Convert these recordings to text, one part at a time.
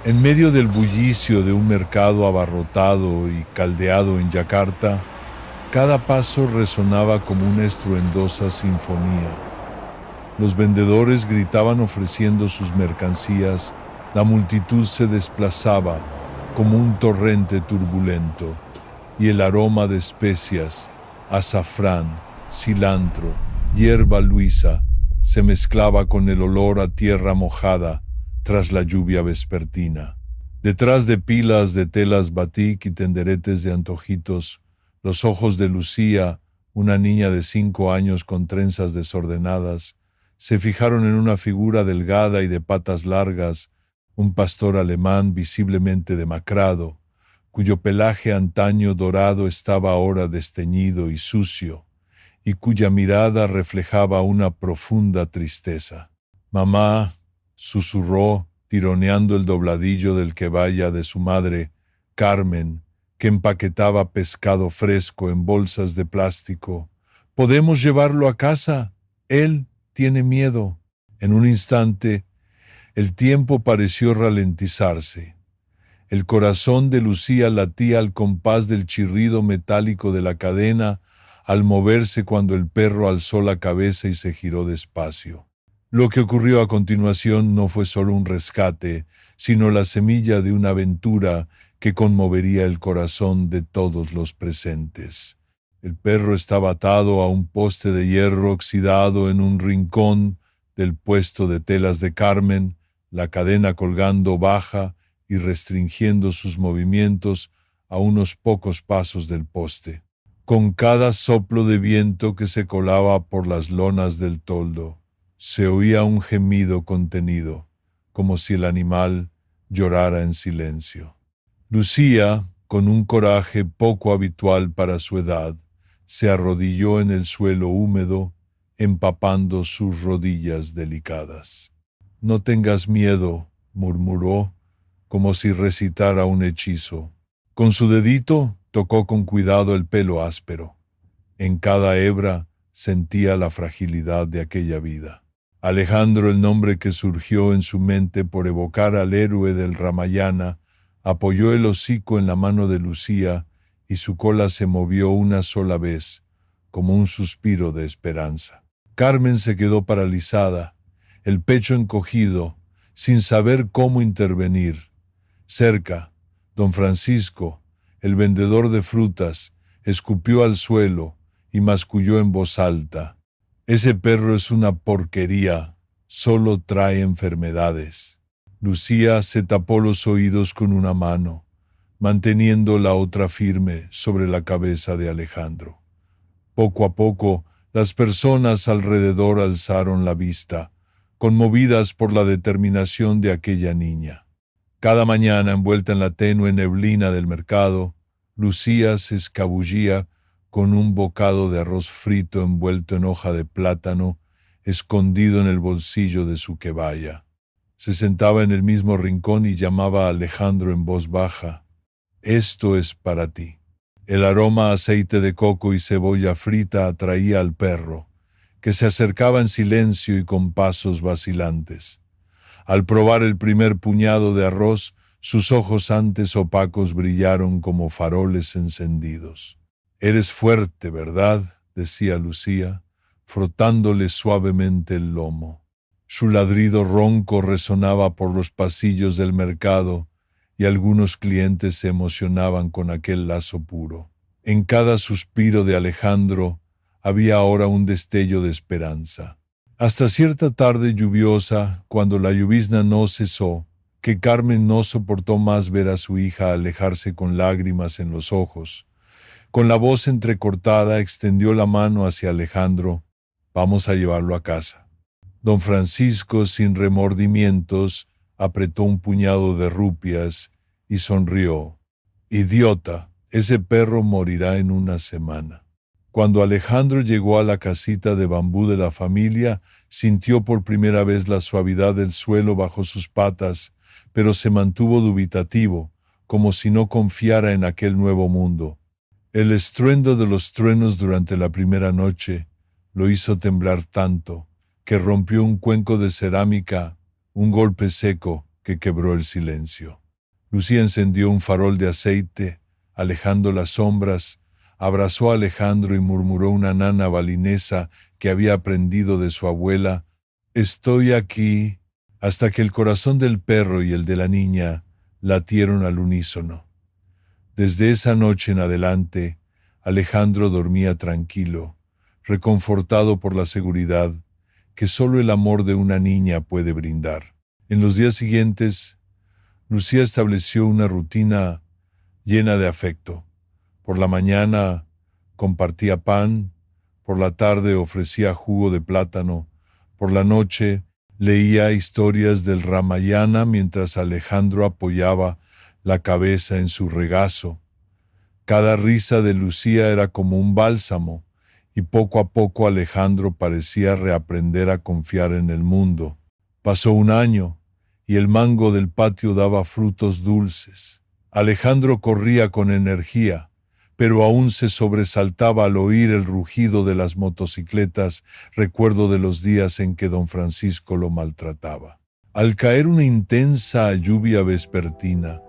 En medio del bullicio de un mercado abarrotado y caldeado en Yakarta, cada paso resonaba como una estruendosa sinfonía. Los vendedores gritaban ofreciendo sus mercancías, la multitud se desplazaba como un torrente turbulento, y el aroma de especias, azafrán, cilantro, hierba luisa, se mezclaba con el olor a tierra mojada tras la lluvia vespertina. Detrás de pilas de telas batik y tenderetes de antojitos, los ojos de Lucía, una niña de 5 años con trenzas desordenadas, se fijaron en una figura delgada y de patas largas, un pastor alemán visiblemente demacrado, cuyo pelaje antaño dorado estaba ahora desteñido y sucio, y cuya mirada reflejaba una profunda tristeza. «Mamá», susurró, tironeando el dobladillo del kebaya de su madre, Carmen, que empaquetaba pescado fresco en bolsas de plástico. «¿Podemos llevarlo a casa? Él tiene miedo». En un instante, el tiempo pareció ralentizarse. El corazón de Lucía latía al compás del chirrido metálico de la cadena al moverse cuando el perro alzó la cabeza y se giró despacio. Lo que ocurrió a continuación no fue solo un rescate, sino la semilla de una aventura que conmovería el corazón de todos los presentes. El perro estaba atado a un poste de hierro oxidado en un rincón del puesto de telas de Carmen, la cadena colgando baja y restringiendo sus movimientos a unos pocos pasos del poste. Con cada soplo de viento que se colaba por las lonas del toldo, se oía un gemido contenido, como si el animal llorara en silencio. Lucía, con un coraje poco habitual para su edad, se arrodilló en el suelo húmedo, empapando sus rodillas delicadas. «No tengas miedo», murmuró, como si recitara un hechizo. Con su dedito tocó con cuidado el pelo áspero. En cada hebra sentía la fragilidad de aquella vida. Alejandro, el nombre que surgió en su mente por evocar al héroe del Ramayana, apoyó el hocico en la mano de Lucía y su cola se movió una sola vez, como un suspiro de esperanza. Carmen se quedó paralizada, el pecho encogido, sin saber cómo intervenir. Cerca, don Francisco, el vendedor de frutas, escupió al suelo y masculló en voz alta: «Ese perro es una porquería, solo trae enfermedades». Lucía se tapó los oídos con una mano, manteniendo la otra firme sobre la cabeza de Alejandro. Poco a poco, las personas alrededor alzaron la vista, conmovidas por la determinación de aquella niña. Cada mañana, envuelta en la tenue neblina del mercado, Lucía se escabullía con un bocado de arroz frito envuelto en hoja de plátano, escondido en el bolsillo de su kebaya. Se sentaba en el mismo rincón y llamaba a Alejandro en voz baja: «Esto es para ti». El aroma a aceite de coco y cebolla frita atraía al perro, que se acercaba en silencio y con pasos vacilantes. Al probar el primer puñado de arroz, sus ojos antes opacos brillaron como faroles encendidos. «Eres fuerte, ¿verdad?», decía Lucía, frotándole suavemente el lomo. Su ladrido ronco resonaba por los pasillos del mercado y algunos clientes se emocionaban con aquel lazo puro. En cada suspiro de Alejandro había ahora un destello de esperanza. Hasta cierta tarde lluviosa, cuando la llovizna no cesó, que Carmen no soportó más ver a su hija alejarse con lágrimas en los ojos. Con la voz entrecortada extendió la mano hacia Alejandro: «Vamos a llevarlo a casa». Don Francisco, sin remordimientos, apretó un puñado de rupias y sonrió. «Idiota, ese perro morirá en una semana». Cuando Alejandro llegó a la casita de bambú de la familia, sintió por primera vez la suavidad del suelo bajo sus patas, pero se mantuvo dubitativo, como si no confiara en aquel nuevo mundo. El estruendo de los truenos durante la primera noche lo hizo temblar tanto que rompió un cuenco de cerámica, un golpe seco, que quebró el silencio. Lucía encendió un farol de aceite, alejando las sombras, abrazó a Alejandro y murmuró una nana balinesa que había aprendido de su abuela: «Estoy aquí», hasta que el corazón del perro y el de la niña latieron al unísono. Desde esa noche en adelante, Alejandro dormía tranquilo, reconfortado por la seguridad que solo el amor de una niña puede brindar. En los días siguientes, Lucía estableció una rutina llena de afecto. Por la mañana compartía pan, por la tarde ofrecía jugo de plátano, por la noche leía historias del Ramayana mientras Alejandro apoyaba la cabeza en su regazo. Cada risa de Lucía era como un bálsamo, y poco a poco Alejandro parecía reaprender a confiar en el mundo. Pasó un año, y el mango del patio daba frutos dulces. Alejandro corría con energía, pero aún se sobresaltaba al oír el rugido de las motocicletas, recuerdo de los días en que don Francisco lo maltrataba. Al caer una intensa lluvia vespertina,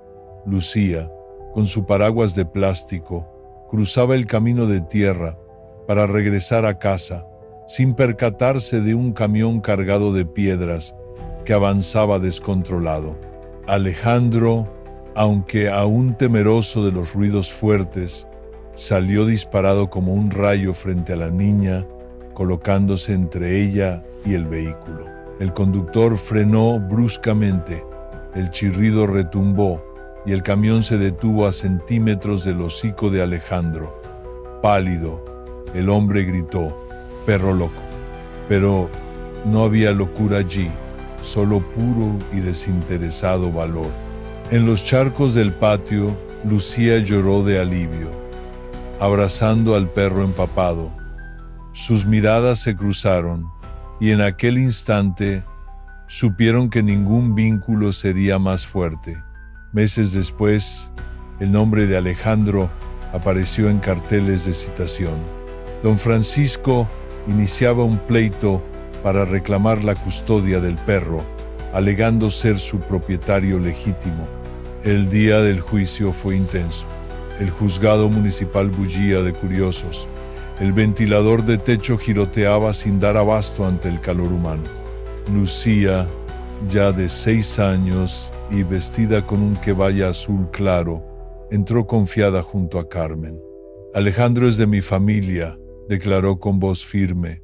Lucía, con su paraguas de plástico, cruzaba el camino de tierra para regresar a casa, sin percatarse de un camión cargado de piedras que avanzaba descontrolado. Alejandro, aunque aún temeroso de los ruidos fuertes, salió disparado como un rayo frente a la niña, colocándose entre ella y el vehículo. El conductor frenó bruscamente, el chirrido retumbó y el camión se detuvo a centímetros del hocico de Alejandro. Pálido, el hombre gritó: «Perro loco». Pero no había locura allí, solo puro y desinteresado valor. En los charcos del patio, Lucía lloró de alivio, abrazando al perro empapado. Sus miradas se cruzaron, y en aquel instante supieron que ningún vínculo sería más fuerte. Meses después, el nombre de Alejandro apareció en carteles de citación. Don Francisco iniciaba un pleito para reclamar la custodia del perro, alegando ser su propietario legítimo. El día del juicio fue intenso. El juzgado municipal bullía de curiosos. El ventilador de techo giroteaba sin dar abasto ante el calor humano. Lucía, ya de 6 años y vestida con un kebaya azul claro, entró confiada junto a Carmen. «Alejandro es de mi familia», declaró con voz firme,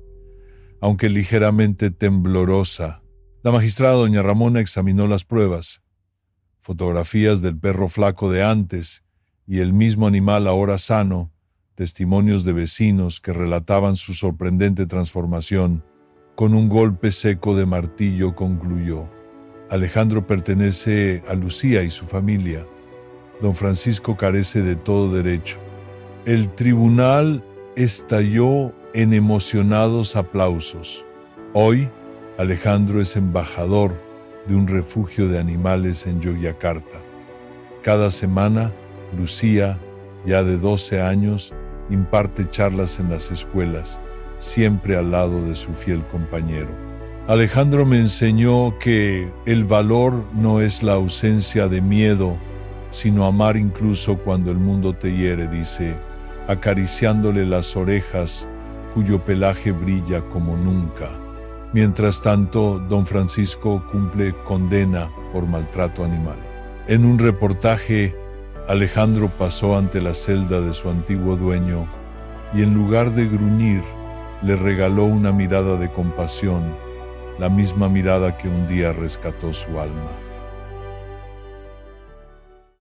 aunque ligeramente temblorosa. La magistrada doña Ramona examinó las pruebas. Fotografías del perro flaco de antes y el mismo animal ahora sano, testimonios de vecinos que relataban su sorprendente transformación. Con un golpe seco de martillo concluyó: «Alejandro pertenece a Lucía y su familia. Don Francisco carece de todo derecho». El tribunal estalló en emocionados aplausos. Hoy, Alejandro es embajador de un refugio de animales en Yogyakarta. Cada semana, Lucía, ya de 12 años, imparte charlas en las escuelas, siempre al lado de su fiel compañero. «Alejandro me enseñó que el valor no es la ausencia de miedo, sino amar incluso cuando el mundo te hiere», dice, acariciándole las orejas, cuyo pelaje brilla como nunca. Mientras tanto, don Francisco cumple condena por maltrato animal. En un reportaje, Alejandro pasó ante la celda de su antiguo dueño y en lugar de gruñir, le regaló una mirada de compasión, la misma mirada que un día rescató su alma.